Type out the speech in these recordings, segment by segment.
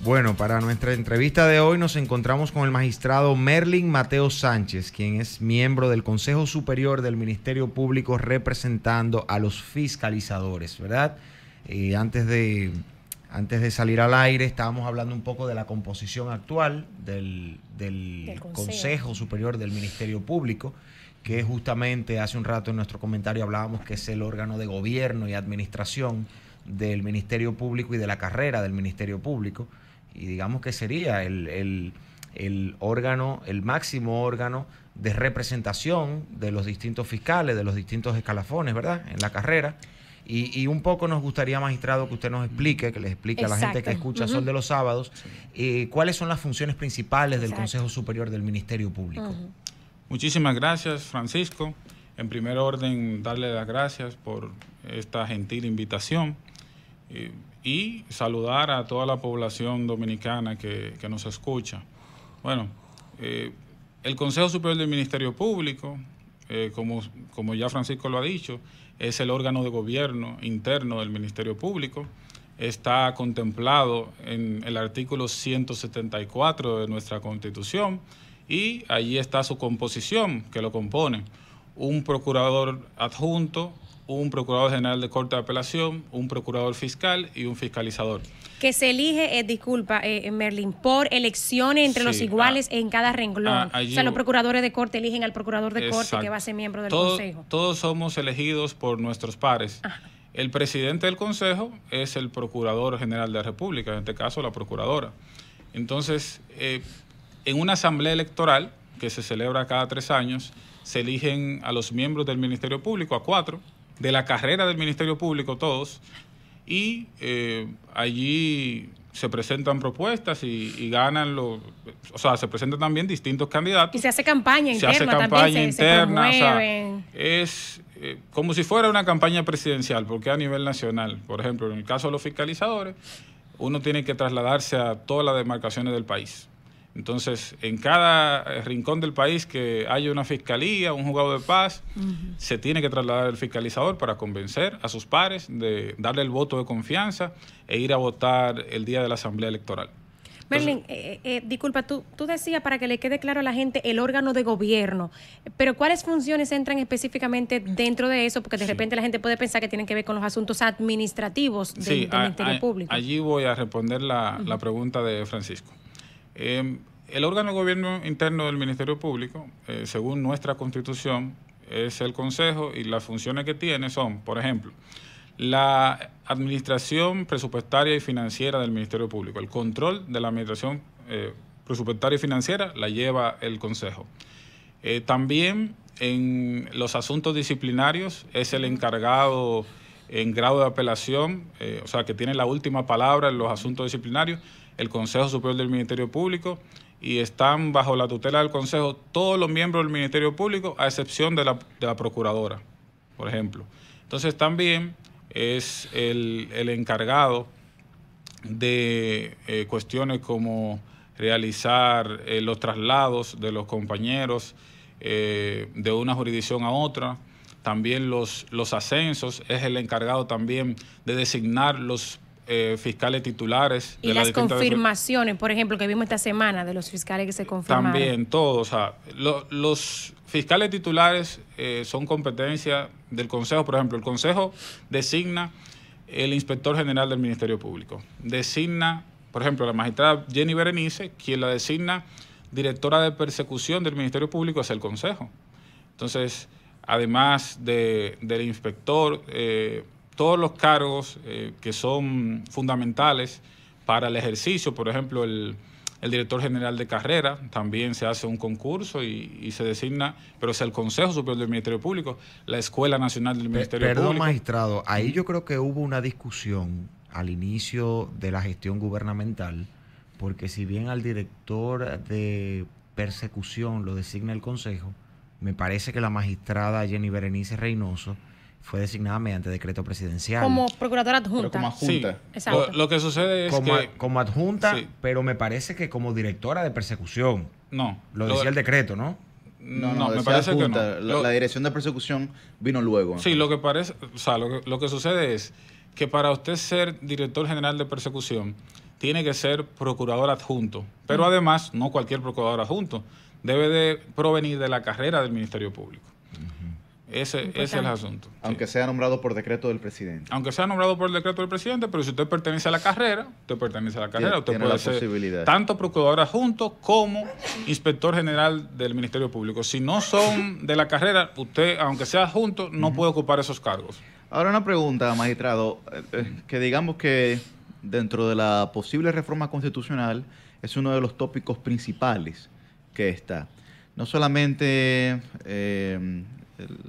Bueno, para nuestra entrevista de hoy nos encontramos con el magistrado Merlin Mateo Sánchez, quien es miembro del Consejo Superior del Ministerio Público representando a los fiscalizadores, ¿verdad? Antes de salir al aire estábamos hablando un poco de la composición actual del Consejo Superior del Ministerio Público, que justamente hace un rato en nuestro comentario hablábamos que es el órgano de gobierno y administración del Ministerio Público y de la carrera del Ministerio Público, y digamos que sería el órgano, el máximo órgano de representación de los distintos fiscales, de los distintos escalafones, ¿verdad?, en la carrera. Y un poco nos gustaría, magistrado, que usted nos explique, que les explique a la gente que escucha Sol de los Sábados, cuáles son las funciones principales del Consejo Superior del Ministerio Público. Muchísimas gracias, Francisco. En primer orden, darle las gracias por esta gentil invitación y saludar a toda la población dominicana que nos escucha. Bueno, el Consejo Superior del Ministerio Público, como ya Francisco lo ha dicho, es el órgano de gobierno interno del Ministerio Público. Está contemplado en el artículo 174 de nuestra Constitución y allí está su composición, que lo compone un procurador adjunto, un procurador general de Corte de Apelación, un procurador fiscal y un fiscalizador. Que se elige, Merlin, por elecciones entre los iguales en cada renglón. O sea, los procuradores de corte eligen al procurador de corte que va a ser miembro del Consejo. Todos somos elegidos por nuestros pares. El presidente del Consejo es el Procurador General de la República, en este caso la Procuradora. Entonces, en una asamblea electoral que se celebra cada 3 años, se eligen a los miembros del Ministerio Público, a 4, de la carrera del Ministerio Público todos, y allí se presentan propuestas y ganan o sea, se presentan también distintos candidatos. Y se hace campaña interna, se hace campaña interna, se promueven. O sea, es como si fuera una campaña presidencial, porque a nivel nacional, por ejemplo, en el caso de los fiscalizadores, uno tiene que trasladarse a todas las demarcaciones del país. Entonces, en cada rincón del país que haya una fiscalía, un juzgado de paz, se tiene que trasladar el fiscalizador para convencer a sus pares de darle el voto de confianza e ir a votar el día de la asamblea electoral. Merlin, disculpa, tú decías, para que le quede claro a la gente, el órgano de gobierno, pero ¿cuáles funciones entran específicamente dentro de eso? Porque de repente la gente puede pensar que tienen que ver con los asuntos administrativos del Ministerio Público. Allí voy a responder la pregunta de Francisco. El órgano de gobierno interno del Ministerio Público, según nuestra Constitución, es el Consejo, y las funciones que tiene son, por ejemplo, la administración presupuestaria y financiera del Ministerio Público. El control de la administración presupuestaria y financiera la lleva el Consejo. También en los asuntos disciplinarios es el encargado en grado de apelación, o sea, que tiene la última palabra en los asuntos disciplinarios, el Consejo Superior del Ministerio Público, y están bajo la tutela del Consejo todos los miembros del Ministerio Público, a excepción de la Procuradora, por ejemplo. Entonces también es el encargado de cuestiones como realizar los traslados de los compañeros de una jurisdicción a otra. También los ascensos, es el encargado también de designar los fiscales titulares. Y las confirmaciones, por ejemplo, que vimos esta semana de los fiscales que se confirmaron. También, todos. O sea, los fiscales titulares son competencia del Consejo. Por ejemplo, el Consejo designa el inspector general del Ministerio Público. Designa, por ejemplo, la magistrada Jenny Berenice, quien la designa directora de persecución del Ministerio Público es el Consejo. Entonces, además del inspector, todos los cargos que son fundamentales para el ejercicio, por ejemplo, el director general de carrera, también se hace un concurso y se designa, pero es el Consejo Superior del Ministerio Público, la Escuela Nacional del Ministerio Público. Perdón, magistrado, ahí yo creo que hubo una discusión al inicio de la gestión gubernamental, porque si bien al director de persecución lo designa el Consejo, me parece que la magistrada Jenny Berenice Reynoso fue designada mediante decreto presidencial. Como procuradora adjunta. Pero como adjunta. Sí, exacto. Lo que sucede es como adjunta, sí, pero me parece que como directora de persecución. No. Lo decía el decreto, ¿no? No, me parece adjunta, que no. La dirección de persecución vino luego. Sí, lo que parece, o sea, lo que sucede es que para usted ser director general de persecución tiene que ser procurador adjunto, pero además no cualquier procurador adjunto, debe de provenir de la carrera del Ministerio Público. Ese es el asunto. Aunque sea nombrado por decreto del presidente. Aunque sea nombrado por el decreto del presidente, pero si usted pertenece a la carrera, usted Tiene puede la ser posibilidad. tanto procurador adjunto como inspector general del Ministerio Público. Si no son de la carrera, usted, aunque sea adjunto, no puede ocupar esos cargos. Ahora una pregunta, magistrado, que digamos que dentro de la posible reforma constitucional es uno de los tópicos principales que está. No solamente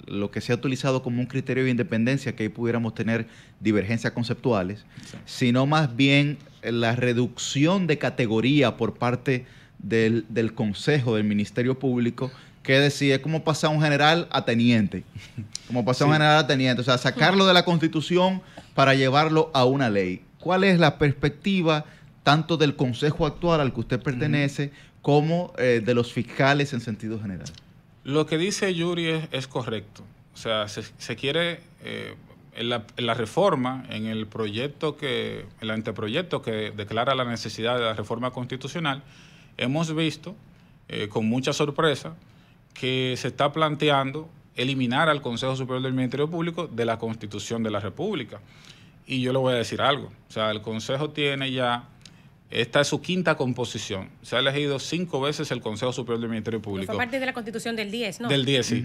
lo que se ha utilizado como un criterio de independencia, que ahí pudiéramos tener divergencias conceptuales, sino más bien la reducción de categoría por parte del Consejo del Ministerio Público, que decide cómo pasar un general a teniente, o sea, sacarlo de la Constitución para llevarlo a una ley. ¿Cuál es la perspectiva tanto del Consejo actual al que usted pertenece como de los fiscales en sentido general? Lo que dice Yuri es correcto. O sea, se quiere, en la reforma, en el anteproyecto que declara la necesidad de la reforma constitucional, hemos visto con mucha sorpresa que se está planteando eliminar al Consejo Superior del Ministerio Público de la Constitución de la República. Y yo le voy a decir algo. O sea, el Consejo tiene ya... Esta es su quinta composición. Se ha elegido 5 veces el Consejo Superior del Ministerio Público. Fue parte de la Constitución del 10, ¿no? Del 10, sí.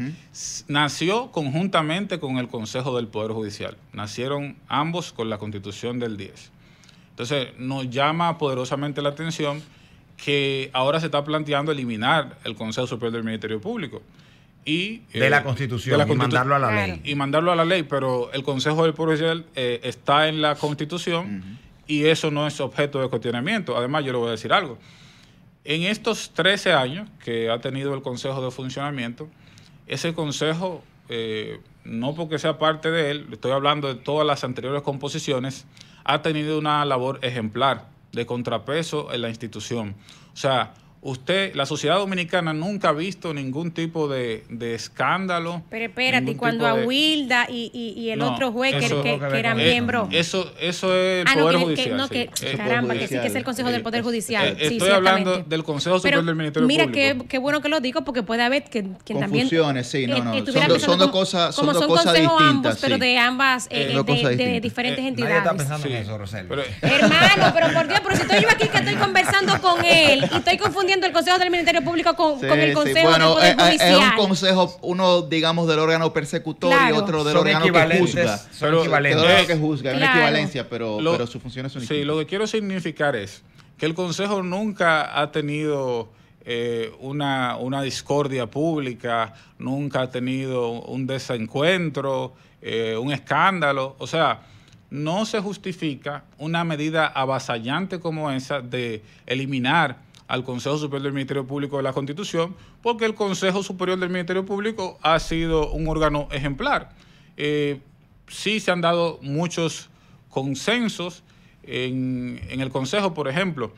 Nació conjuntamente con el Consejo del Poder Judicial. Nacieron ambos con la Constitución del 10. Entonces, nos llama poderosamente la atención que ahora se está planteando eliminar el Consejo Superior del Ministerio Público. Y, de la Constitución, y mandarlo a la ley. Y mandarlo a la ley, pero el Consejo del Poder Judicial está en la Constitución. Y eso no es objeto de cuestionamiento. Además, yo le voy a decir algo. En estos 13 años que ha tenido el Consejo de Funcionamiento, ese Consejo, no porque sea parte de él, estoy hablando de todas las anteriores composiciones, ha tenido una labor ejemplar de contrapeso en la institución. O sea, la sociedad dominicana nunca ha visto ningún tipo de escándalo. Pero espérate, y cuando a Wilda y el otro juez que eran miembros. Eso es el Poder Judicial. Caramba, que sí que es el Consejo del Poder Judicial. Estoy hablando del Consejo Superior del Ministerio Público. Mira, qué bueno que lo digo, porque puede haber quien también... Confusiones, sí, son dos cosas distintas. Ambos, pero de ambas, de diferentes entidades. Nadie está pensando en eso, Rosel. Hermano, pero por Dios, pero si estoy yo aquí que estoy conversando con él y estoy confundiendo el Consejo del Ministerio Público con el Consejo del Poder Judicial. Es un consejo, uno, digamos, del órgano persecutor y otro del órgano que juzga. Son equivalentes. El órgano que juzga, es una equivalencia, pero sus funciones son distintas. Sí, lo que quiero significar es que el Consejo nunca ha tenido una discordia pública, nunca ha tenido un desencuentro, un escándalo. O sea, no se justifica una medida avasallante como esa de eliminar al Consejo Superior del Ministerio Público de la Constitución, porque el Consejo Superior del Ministerio Público ha sido un órgano ejemplar. Sí se han dado muchos consensos en el Consejo, por ejemplo.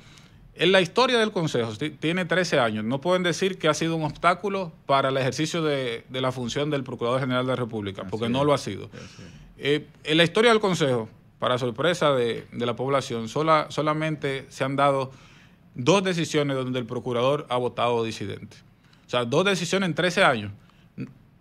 En la historia del Consejo, tiene 13 años, no pueden decir que ha sido un obstáculo para el ejercicio de la función del Procurador General de la República, porque no lo ha sido. En la historia del Consejo, para sorpresa de la población, solamente se han dado 2 decisiones donde el procurador ha votado disidente. O sea, 2 decisiones en 13 años.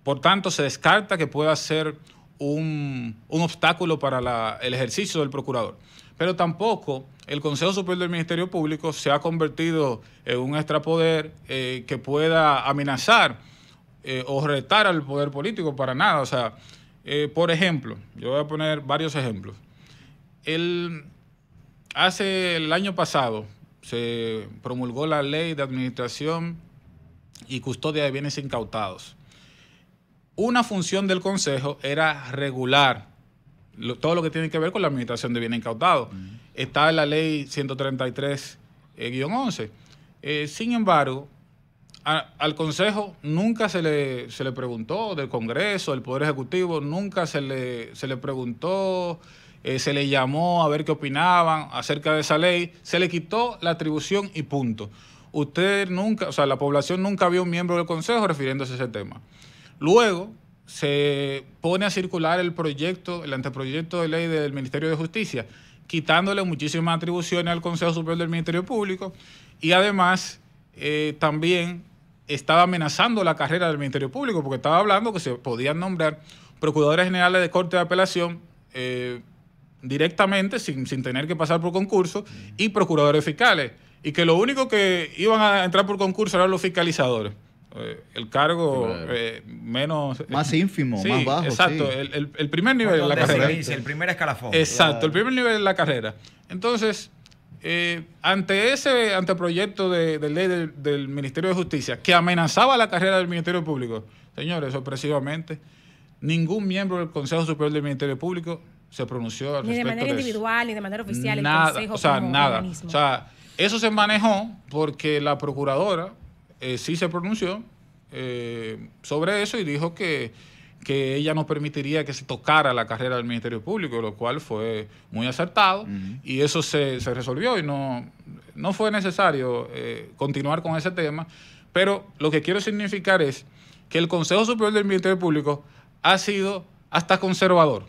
Por tanto, se descarta que pueda ser un obstáculo para el ejercicio del procurador. Pero tampoco el Consejo Superior del Ministerio Público se ha convertido en un extrapoder que pueda amenazar o retar al poder político para nada. O sea, por ejemplo, yo voy a poner varios ejemplos. El año pasado se promulgó la Ley de Administración y Custodia de Bienes Incautados. Una función del Consejo era regular todo lo que tiene que ver con la administración de bienes incautados. Está en la Ley 133-11. Sin embargo, al Consejo nunca se le preguntó, del Congreso, del Poder Ejecutivo, nunca se le preguntó, se le llamó a ver qué opinaban acerca de esa ley, se le quitó la atribución y punto. La población nunca vio un miembro del Consejo refiriéndose a ese tema. Luego se pone a circular el anteproyecto de ley del Ministerio de Justicia, quitándole muchísimas atribuciones al Consejo Superior del Ministerio Público y además también estaba amenazando la carrera del Ministerio Público porque estaba hablando que se podían nombrar procuradores generales de Corte de Apelación directamente sin tener que pasar por concurso y procuradores fiscales y que lo único que iban a entrar por concurso eran los fiscalizadores. El cargo menos... Más ínfimo, sí, más bajo. Exacto, sí. el primer nivel de la carrera. El primer escalafón. Exacto, el primer nivel de la carrera. Entonces, ante ese anteproyecto de ley del Ministerio de Justicia que amenazaba la carrera del Ministerio Público, señores, sorpresivamente, ningún miembro del Consejo Superior del Ministerio Público se pronunció al respecto. Ni de manera individual, ni de manera oficial, nada, el Consejo o sea, como nada. organismo. O sea, eso se manejó porque la procuradora sí se pronunció sobre eso y dijo que ella no permitiría que se tocara la carrera del Ministerio Público, lo cual fue muy acertado y eso se resolvió y no fue necesario continuar con ese tema, pero lo que quiero significar es que el Consejo Superior del Ministerio Público ha sido hasta conservador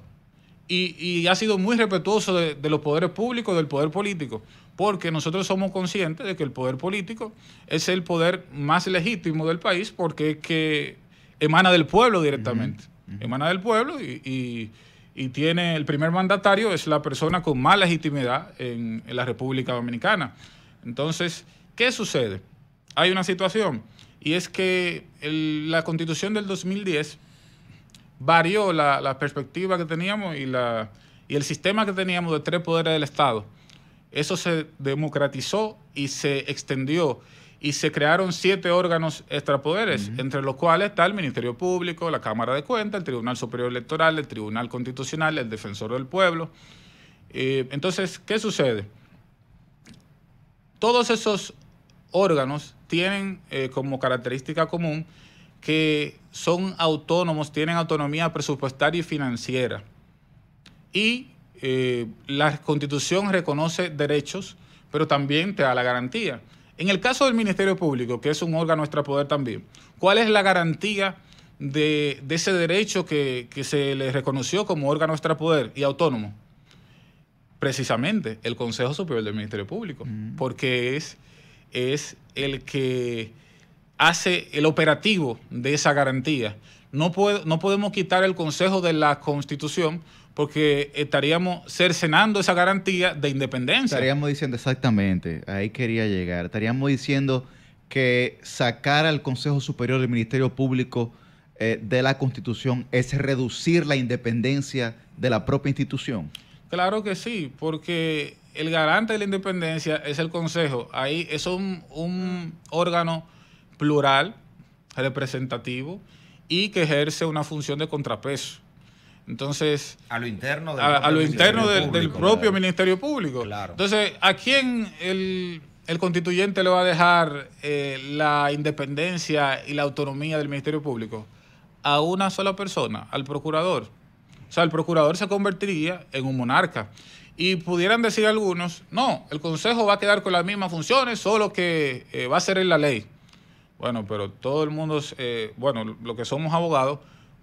y ha sido muy respetuoso de los poderes públicos, del poder político, porque nosotros somos conscientes de que el poder político es el poder más legítimo del país porque es que emana del pueblo directamente. Emana del pueblo y tiene el primer mandatario, es la persona con más legitimidad en la República Dominicana. Entonces, ¿qué sucede? Hay una situación y es que la Constitución del 2010 varió la perspectiva que teníamos y el sistema que teníamos de 3 poderes del Estado. Eso se democratizó y se extendió y se crearon 7 órganos extrapoderes, entre los cuales está el Ministerio Público, la Cámara de Cuentas, el Tribunal Superior Electoral, el Tribunal Constitucional, el Defensor del Pueblo. Entonces, ¿qué sucede? Todos esos órganos tienen como característica común que son autónomos, tienen autonomía presupuestaria y financiera. Y la Constitución reconoce derechos, pero también te da la garantía. En el caso del Ministerio Público, que es un órgano extrapoder también, ¿cuál es la garantía de ese derecho que se le reconoció como órgano extrapoder y autónomo? Precisamente el Consejo Superior del Ministerio Público, porque es el que hace el operativo de esa garantía. No podemos quitar el Consejo de la Constitución porque estaríamos cercenando esa garantía de independencia. Estaríamos diciendo exactamente, ahí quería llegar, estaríamos diciendo que sacar al Consejo Superior del Ministerio Público de la Constitución es reducir la independencia de la propia institución. Claro que sí, porque el garante de la independencia es el Consejo. Ahí es un órgano plural, representativo y que ejerce una función de contrapeso. Entonces, a lo interno del propio Ministerio Público. Claro. Entonces, ¿a quién el constituyente le va a dejar la independencia y la autonomía del Ministerio Público? A una sola persona, al procurador. O sea, el procurador se convertiría en un monarca. Y pudieran decir algunos, no, el Consejo va a quedar con las mismas funciones, solo que va a ser en la ley. Bueno, pero todo el mundo, lo que somos abogados,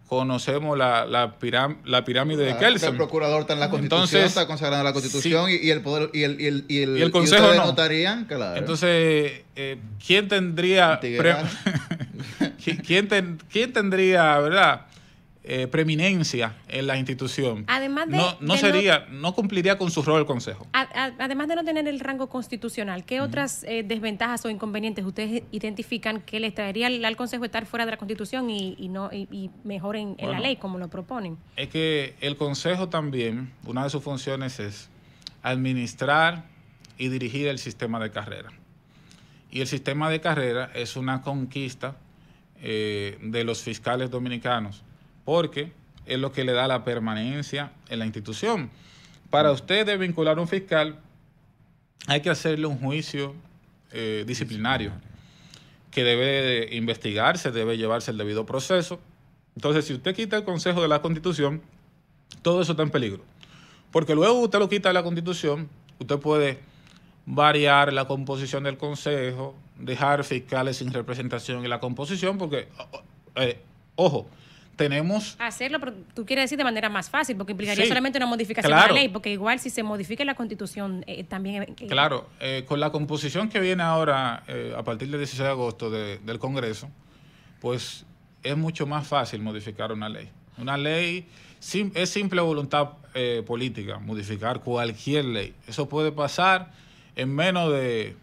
conocemos la pirámide de Kelsen. El procurador está en la Constitución, entonces, está consagrado en la Constitución, sí, y el poder y el Consejo no. Notarían, claro. Entonces, ¿quién tendría ¿quién tendría, verdad, preeminencia en la institución? Además no cumpliría con su rol el Consejo. Además de no tener el rango constitucional, ¿qué otras desventajas o inconvenientes ustedes identifican que les traería al Consejo estar fuera de la Constitución y mejor en la ley, como lo proponen? Es que el Consejo también, una de sus funciones es administrar y dirigir el sistema de carrera. Y el sistema de carrera es una conquista de los fiscales dominicanos, porque es lo que le da la permanencia en la institución. Para usted desvincular a un fiscal, hay que hacerle un juicio disciplinario, que debe de investigarse, debe llevarse el debido proceso. Entonces, si usted quita el Consejo de la Constitución, todo eso está en peligro. Porque luego usted lo quita de la Constitución, usted puede variar la composición del Consejo, dejar fiscales sin representación en la composición, porque, ojo, tenemos... Hacerlo, pero tú quieres decir de manera más fácil, porque implicaría Sí, solamente una modificación claro. de la ley, porque igual si se modifica la Constitución también... Claro, con la composición que viene ahora a partir del 16 de agosto del Congreso, pues es mucho más fácil modificar una ley. Una ley es simple voluntad política, modificar cualquier ley. Eso puede pasar en menos de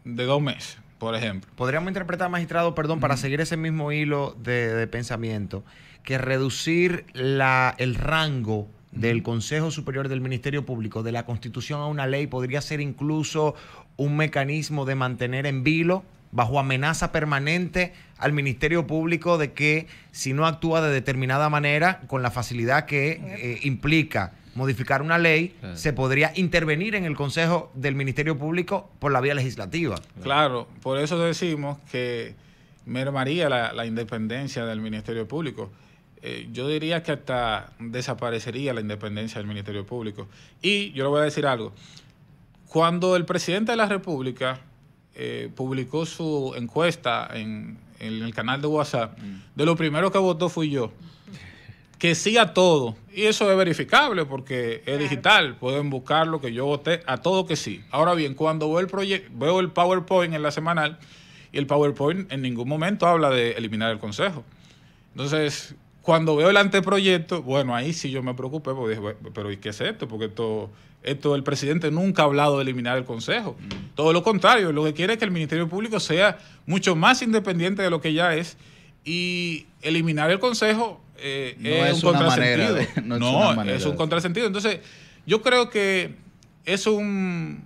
2 meses, por ejemplo. Podríamos interpretar, magistrado, perdón, para seguir ese mismo hilo de pensamiento, que reducir el rango del Consejo Superior del Ministerio Público de la Constitución a una ley podría ser incluso un mecanismo de mantener en vilo, bajo amenaza permanente, al Ministerio Público de que si no actúa de determinada manera, con la facilidad que implica modificar una ley, se podría intervenir en el Consejo del Ministerio Público por la vía legislativa. Claro, por eso decimos que mermaría la independencia del Ministerio Público. Yo diría que hasta desaparecería la independencia del Ministerio Público. Y yo le voy a decir algo. Cuando el presidente de la República publicó su encuesta en el canal de WhatsApp, de lo primero que votó fui yo. Que sí a todo. Y eso es verificable porque es digital. Pueden buscarlo, que yo voté a todo que sí. Ahora bien, cuando veo el PowerPoint en la semanal, y el PowerPoint en ningún momento habla de eliminar el Consejo. Entonces, cuando veo el anteproyecto, bueno, ahí sí yo me preocupé, porque dije, pero ¿y qué es esto? Porque esto el presidente nunca ha hablado de eliminar el Consejo. Todo lo contrario, lo que quiere es que el Ministerio Público sea mucho más independiente de lo que ya es, y eliminar el Consejo es un contrasentido. Es un contrasentido. Entonces, yo creo que es un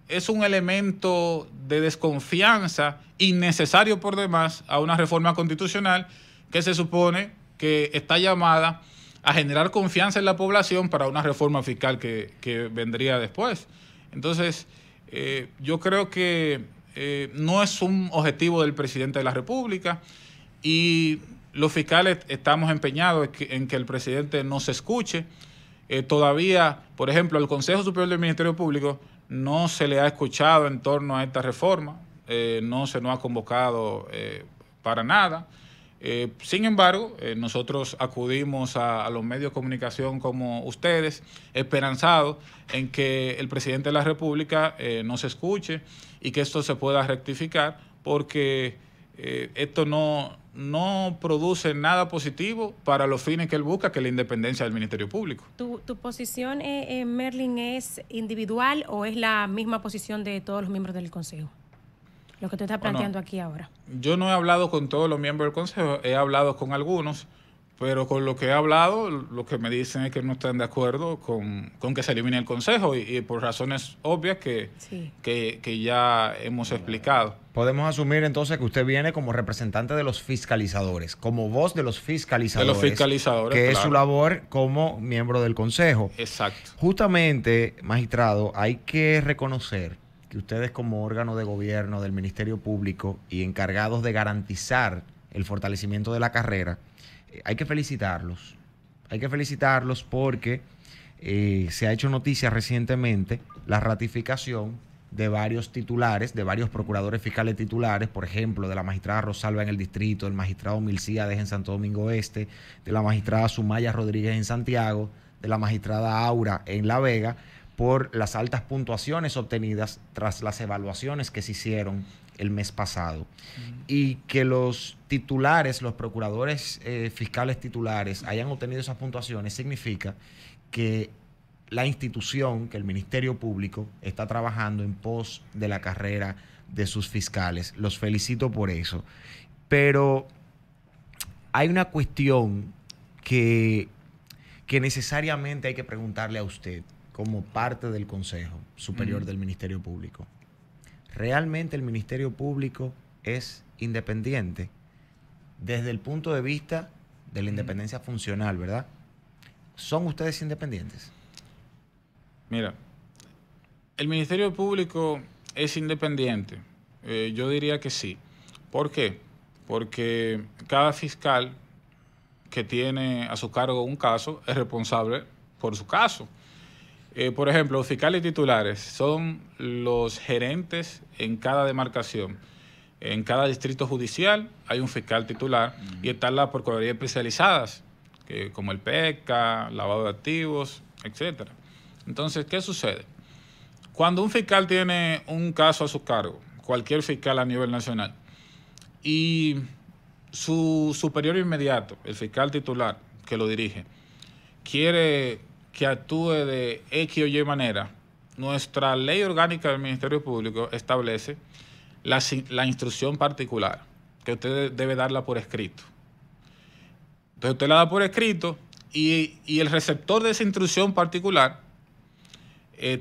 elemento de desconfianza innecesario por demás a una reforma constitucional que se supone que está llamada a generar confianza en la población para una reforma fiscal que vendría después. Entonces, yo creo que no es un objetivo del presidente de la República, y los fiscales estamos empeñados en que el presidente no se escuche. Todavía, por ejemplo, al Consejo Superior del Ministerio Público no se le ha escuchado en torno a esta reforma, no se nos ha convocado para nada. Sin embargo, nosotros acudimos a los medios de comunicación como ustedes, esperanzados en que el presidente de la República nos escuche y que esto se pueda rectificar, porque esto no produce nada positivo para los fines que él busca, que es la independencia del Ministerio Público. ¿Tu posición, Merlin, es individual o es la misma posición de todos los miembros del Consejo? Lo que tú estás planteando aquí ahora. Yo no he hablado con todos los miembros del Consejo, he hablado con algunos, pero con lo que he hablado, lo que me dicen es que no están de acuerdo con que se elimine el Consejo, y por razones obvias que ya hemos explicado. Podemos asumir entonces que usted viene como representante de los fiscalizadores, como voz de los fiscalizadores. De los fiscalizadores, que claro. es su labor como miembro del Consejo. Exacto. Justamente, magistrado, hay que reconocer que ustedes como órgano de gobierno del Ministerio Público y encargados de garantizar el fortalecimiento de la carrera, hay que felicitarlos. Hay que felicitarlos porque se ha hecho noticia recientemente la ratificación de varios titulares, de varios procuradores fiscales titulares, por ejemplo, de la magistrada Rosalba en el distrito, del magistrado Milcíades en Santo Domingo Este, de la magistrada Sumaya Rodríguez en Santiago, de la magistrada Aura en La Vega, por las altas puntuaciones obtenidas tras las evaluaciones que se hicieron el mes pasado. Y que los titulares, los procuradores fiscales titulares hayan obtenido esas puntuaciones significa que la institución, que el Ministerio Público está trabajando en pos de la carrera de sus fiscales. Los felicito por eso. Pero hay una cuestión que necesariamente hay que preguntarle a usted como parte del Consejo Superior del Ministerio Público. ¿Realmente el Ministerio Público es independiente desde el punto de vista de la independencia funcional, verdad? ¿Son ustedes independientes? Mira, el Ministerio Público es independiente. Yo diría que sí. ¿Por qué? Porque cada fiscal que tiene a su cargo un caso es responsable por su caso. Por ejemplo, los fiscales titulares son los gerentes en cada demarcación En cada distrito judicial hay un fiscal titular y están las procuradurías especializadas, como el PECA, lavado de activos, etcétera. Entonces, ¿qué sucede? Cuando un fiscal tiene un caso a su cargo, cualquier fiscal a nivel nacional, y su superior inmediato, el fiscal titular que lo dirige, quiere que actúe de X o Y manera, nuestra ley orgánica del Ministerio Público establece la instrucción particular, que usted debe darla por escrito. Entonces usted la da por escrito y el receptor de esa instrucción particular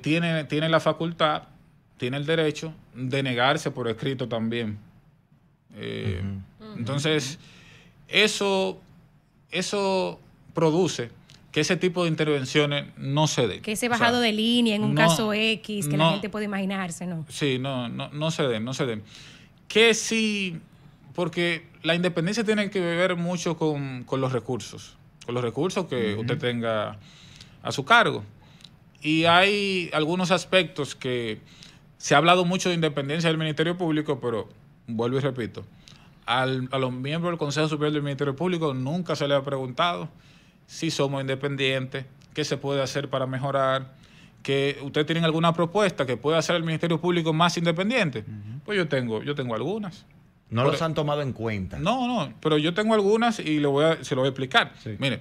tiene la facultad, tiene el derecho de negarse por escrito también. Entonces, eso produce que ese tipo de intervenciones no se den. Que ese bajado de línea en un caso X, que la gente puede imaginarse, ¿no? Sí, no se den. Que sí, porque la independencia tiene que ver mucho con los recursos que usted tenga a su cargo. Y hay algunos aspectos que se ha hablado mucho de independencia del Ministerio Público, pero vuelvo y repito, a los miembros del Consejo Superior del Ministerio Público nunca se les ha preguntado si somos independientes, qué se puede hacer para mejorar, que ustedes tienen alguna propuesta que pueda hacer el Ministerio Público más independiente. Pues yo tengo algunas. No los han tomado en cuenta. No, pero yo tengo algunas y se lo voy a explicar. Sí. Mire,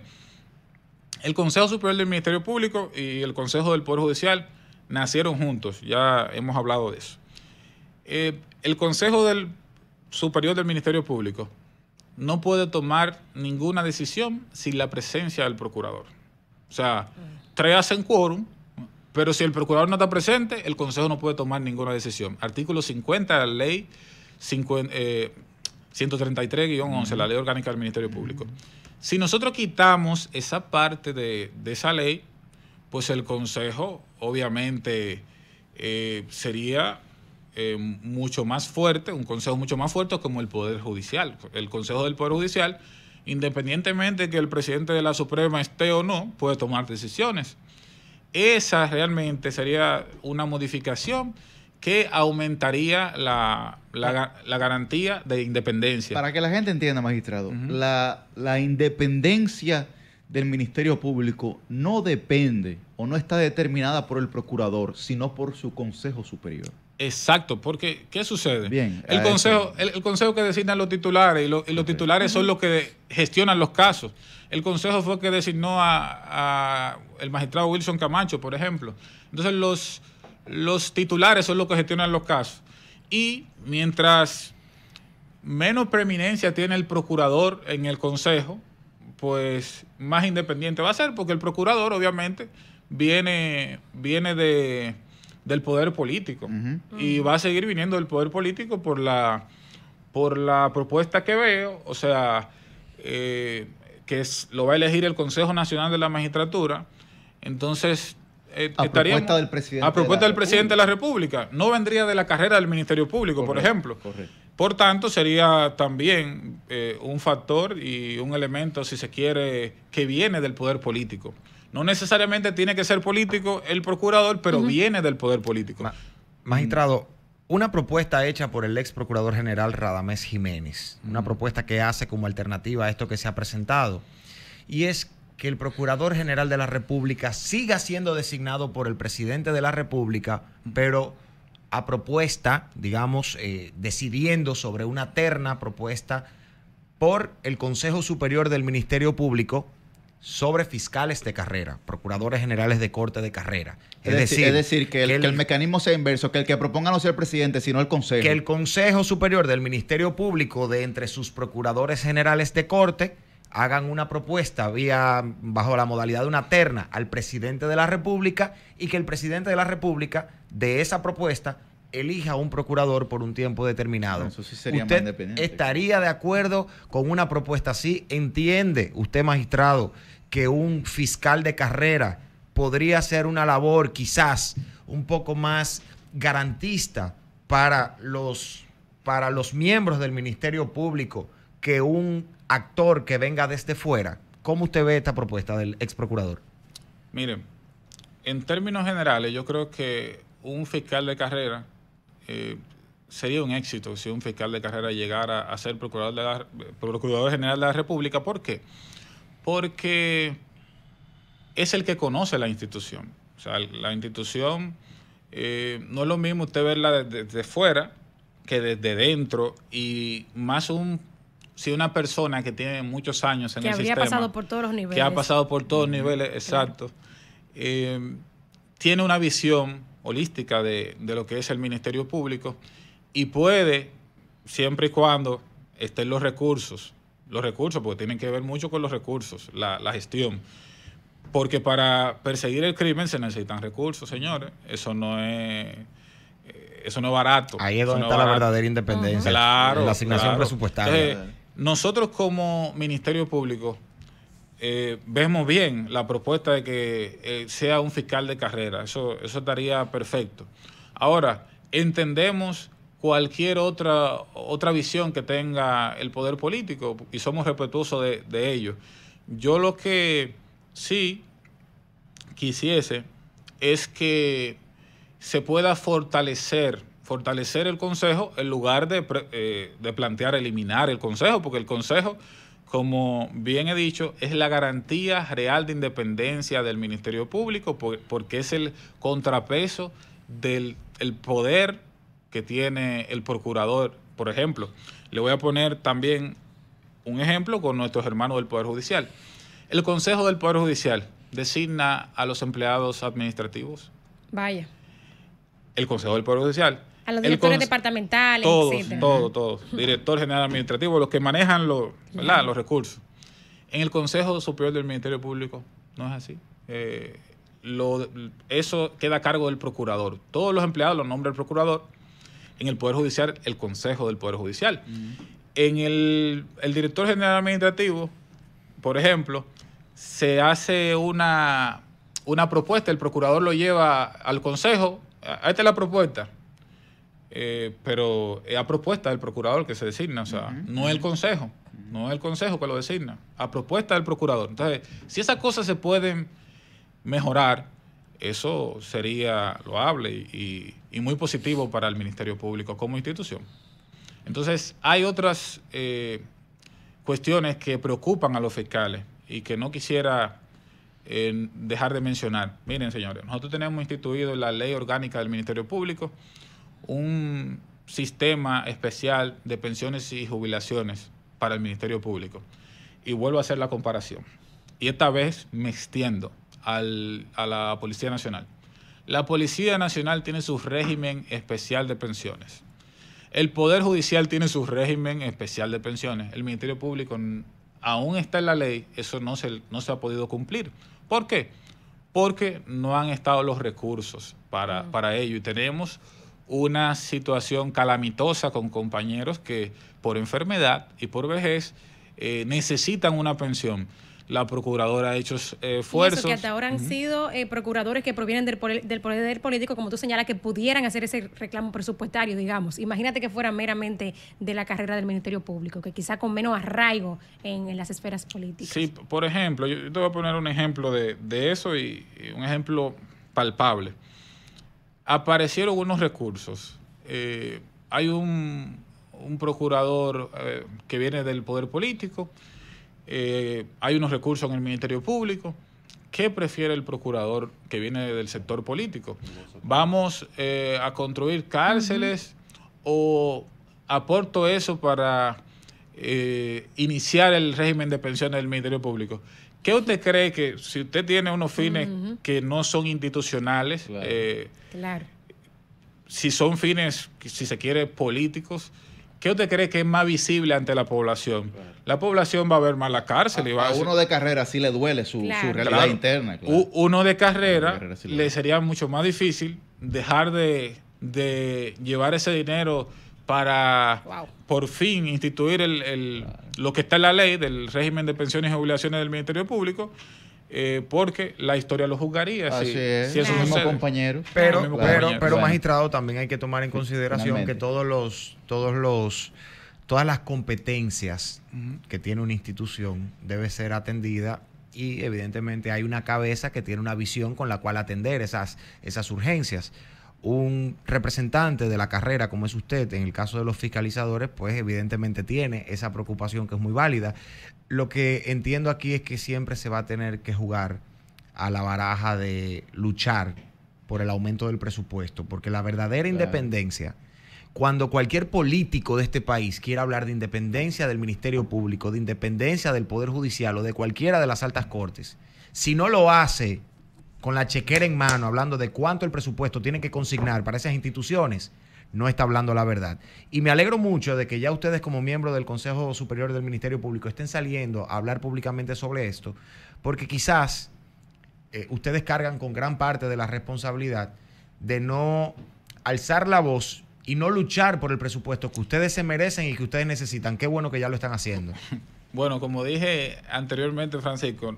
el Consejo Superior del Ministerio Público y el Consejo del Poder Judicial nacieron juntos, ya hemos hablado de eso. El Consejo Superior del Ministerio Público no puede tomar ninguna decisión sin la presencia del procurador. O sea, 3 hacen quórum, pero si el procurador no está presente, el Consejo no puede tomar ninguna decisión. Artículo 50 de la ley 133-11, la ley orgánica del Ministerio Público. Si nosotros quitamos esa parte de esa ley, pues el Consejo obviamente sería mucho más fuerte, un consejo mucho más fuerte como el Poder Judicial. El Consejo del Poder Judicial, independientemente de que el presidente de la Suprema esté o no, puede tomar decisiones. Esa realmente sería una modificación que aumentaría la garantía de independencia. Para que la gente entienda, magistrado, la independencia del Ministerio Público no depende o no está determinada por el procurador, sino por su Consejo Superior. Exacto, porque ¿qué sucede? Bien, el consejo que designa los titulares y los titulares son los que gestionan los casos. El consejo fue el que designó a el magistrado Wilson Camacho, por ejemplo. Entonces los titulares son los que gestionan los casos. Y mientras menos preeminencia tiene el procurador en el consejo, pues más independiente va a ser, porque el procurador obviamente viene del poder político y va a seguir viniendo del poder político por la propuesta que veo, o sea, lo va a elegir el Consejo Nacional de la Magistratura. Entonces propuesta del presidente a propuesta del presidente de la República. No vendría de la carrera del Ministerio Público, por ejemplo. Correcto. Por tanto, sería también un factor y un elemento, si se quiere, que viene del poder político. No necesariamente tiene que ser político el procurador, pero viene del poder político. Magistrado, una propuesta hecha por el ex procurador general Radamés Jiménez, una propuesta que hace como alternativa a esto que se ha presentado, y es que el Procurador General de la República siga siendo designado por el presidente de la República, pero a propuesta, digamos, decidiendo sobre una terna propuesta por el Consejo Superior del Ministerio Público sobre fiscales de carrera, procuradores generales de corte de carrera. Es decir, que el mecanismo sea inverso, que el que proponga no sea el presidente, sino el Consejo. Que el Consejo Superior del Ministerio Público, de entre sus procuradores generales de corte, hagan una propuesta bajo la modalidad de una terna al presidente de la República, y que el presidente de la República de esa propuesta elija un procurador por un tiempo determinado. Eso sí sería ¿Usted más independiente? estaría de acuerdo con una propuesta así? ¿Entiende usted, magistrado, que un fiscal de carrera podría hacer una labor quizás un poco más garantista para los miembros del Ministerio Público que un actor que venga desde fuera? ¿Cómo usted ve esta propuesta del ex procurador? Miren, en términos generales, yo creo que un fiscal de carrera sería un éxito si un fiscal de carrera llegara a ser procurador general de la República. ¿Por qué? Porque es el que conoce la institución. O sea, la institución no es lo mismo usted verla desde fuera que desde dentro, y más si una persona que tiene muchos años en el sistema, que habría pasado por todos los niveles, que ha pasado por todos los niveles, exacto, tiene una visión holística de lo que es el Ministerio Público, y puede, siempre y cuando estén los recursos, porque tienen que ver mucho con los recursos, la gestión, porque para perseguir el crimen se necesitan recursos, señores. Eso no es barato. Ahí es donde está la verdadera independencia. Claro, la asignación presupuestaria. Entonces, nosotros como Ministerio Público vemos bien la propuesta de que sea un fiscal de carrera. Eso estaría perfecto. Ahora, entendemos cualquier otra visión que tenga el poder político y somos respetuosos de ello. Yo lo que sí quisiese es que se pueda fortalecer el Consejo en lugar de plantear eliminar el Consejo, porque el Consejo, como bien he dicho, es la garantía real de independencia del Ministerio Público, porque es el contrapeso del poder que tiene el procurador. Por ejemplo, le voy a poner también un ejemplo con nuestros hermanos del Poder Judicial. El Consejo del Poder Judicial designa a los empleados administrativos. Vaya. El Consejo del Poder Judicial. A los directores departamentales, etcétera. Todos. Director general administrativo, los que manejan los recursos. En el Consejo Superior del Ministerio Público no es así. Eso queda a cargo del procurador. Todos los empleados los nombra el procurador. En el Poder Judicial, el Consejo del Poder Judicial. En el director general administrativo, por ejemplo, se hace una propuesta, el procurador lo lleva al Consejo. Esta es la propuesta. Pero es a propuesta del procurador que se designa, o sea, no es el Consejo, no es el Consejo que lo designa, a propuesta del procurador. Entonces, si esas cosas se pueden mejorar, eso sería loable y muy positivo para el Ministerio Público como institución. Entonces, hay otras cuestiones que preocupan a los fiscales y que no quisiera dejar de mencionar. Miren, señores, nosotros tenemos instituido en la Ley Orgánica del Ministerio Público un sistema especial de pensiones y jubilaciones para el Ministerio Público. Y vuelvo a hacer la comparación. Y esta vez me extiendo a la Policía Nacional. La Policía Nacional tiene su régimen especial de pensiones. El Poder Judicial tiene su régimen especial de pensiones. El Ministerio Público aún está en la ley, eso no se ha podido cumplir. ¿Por qué? Porque no han estado los recursos para ello, y tenemos una situación calamitosa con compañeros que por enfermedad y por vejez necesitan una pensión. La procuradora ha hecho esfuerzos. Y eso que hasta ahora han sido procuradores que provienen del poder político, como tú señalas, que pudieran hacer ese reclamo presupuestario, digamos. Imagínate que fuera meramente de la carrera del Ministerio Público, que quizá con menos arraigo en las esferas políticas. Sí, por ejemplo, yo te voy a poner un ejemplo de eso y un ejemplo palpable. Aparecieron unos recursos. Hay un procurador que viene del poder político. Hay unos recursos en el Ministerio Público. ¿Qué prefiere el procurador que viene del sector político? ¿Vamos a construir cárceles o aporto eso para iniciar el régimen de pensiones del Ministerio Público? ¿Qué usted cree que si usted tiene unos fines que no son institucionales, claro, si son fines, si se quiere, políticos, ¿qué usted cree que es más visible ante la población? Claro. La población va a ver más la cárcel. A uno de carrera sí le duele su realidad interna. Claro. Uno de carrera sí le sería mucho más difícil dejar de llevar ese dinero para por fin instituir lo que está en la ley del régimen de pensiones y jubilaciones del Ministerio Público, porque la historia lo juzgaría. Así si es, eso mismo sucede. Compañero. Pero magistrado, también hay que tomar en consideración que todas las competencias que tiene una institución debe ser atendida, y evidentemente hay una cabeza que tiene una visión con la cual atender esas urgencias. un representante de la carrera como es usted, en el caso de los fiscalizadores, pues evidentemente tiene esa preocupación que es muy válida. Lo que entiendo aquí es que siempre se va a tener que jugar a la baraja de luchar por el aumento del presupuesto, porque la verdadera independencia, cuando cualquier político de este país quiera hablar de independencia del Ministerio Público, de independencia del Poder Judicial o de cualquiera de las altas cortes, si no lo hace con la chequera en mano, hablando de cuánto el presupuesto tiene que consignar para esas instituciones, no está hablando la verdad. Y me alegro mucho de que ya ustedes como miembros del Consejo Superior del Ministerio Público estén saliendo a hablar públicamente sobre esto, porque quizás ustedes cargan con gran parte de la responsabilidad de no alzar la voz y no luchar por el presupuesto que ustedes se merecen y que ustedes necesitan. Qué bueno que ya lo están haciendo. Bueno, como dije anteriormente, Francisco,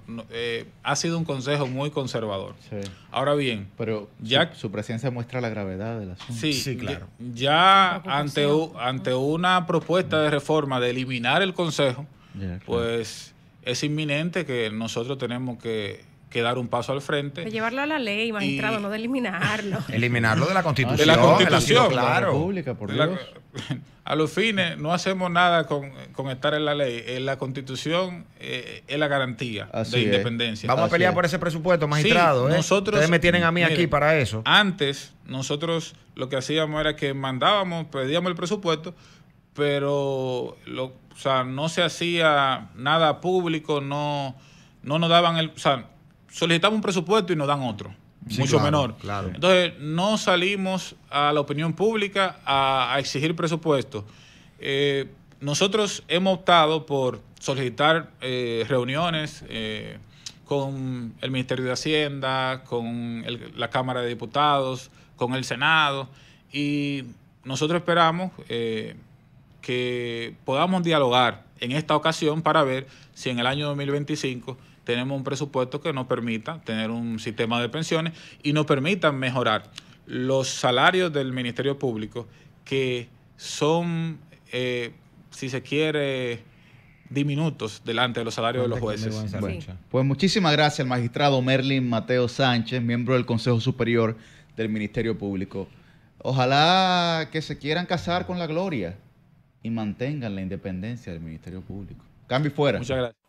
ha sido un consejo muy conservador. Sí. Ahora bien, pero ya su presencia muestra la gravedad del asunto. sí, claro. Ya ante una propuesta de reforma de eliminar el consejo, Claro. pues es inminente que nosotros tenemos que dar un paso al frente. De llevarlo a la ley, magistrado, no de eliminarlo. Eliminarlo de la Constitución. De la Constitución, claro. La República, por Dios. A los fines, no hacemos nada con estar en la ley. La Constitución es la garantía Así de es. independencia. Vamos a Así pelear es. por ese presupuesto, magistrado. Sí, nosotros, ustedes me tienen a mí mire, aquí para eso. Antes, nosotros lo que hacíamos era que mandábamos, pedíamos el presupuesto, pero no se hacía nada público, no nos daban solicitamos un presupuesto y nos dan otro, Sí, mucho claro, menor. claro. Entonces, no salimos a la opinión pública a exigir presupuesto. Nosotros hemos optado por solicitar reuniones con el Ministerio de Hacienda, con la Cámara de Diputados, con el Senado, y nosotros esperamos que podamos dialogar en esta ocasión para ver si en el año 2025 tenemos un presupuesto que nos permita tener un sistema de pensiones y nos permita mejorar los salarios del Ministerio Público, que son, si se quiere, diminutos delante de los salarios de los jueces. Bueno, pues muchísimas gracias al magistrado Merlin Mateo Sánchez, miembro del Consejo Superior del Ministerio Público. Ojalá que se quieran casar con la gloria y mantengan la independencia del Ministerio Público. Cambio y fuera. Muchas gracias.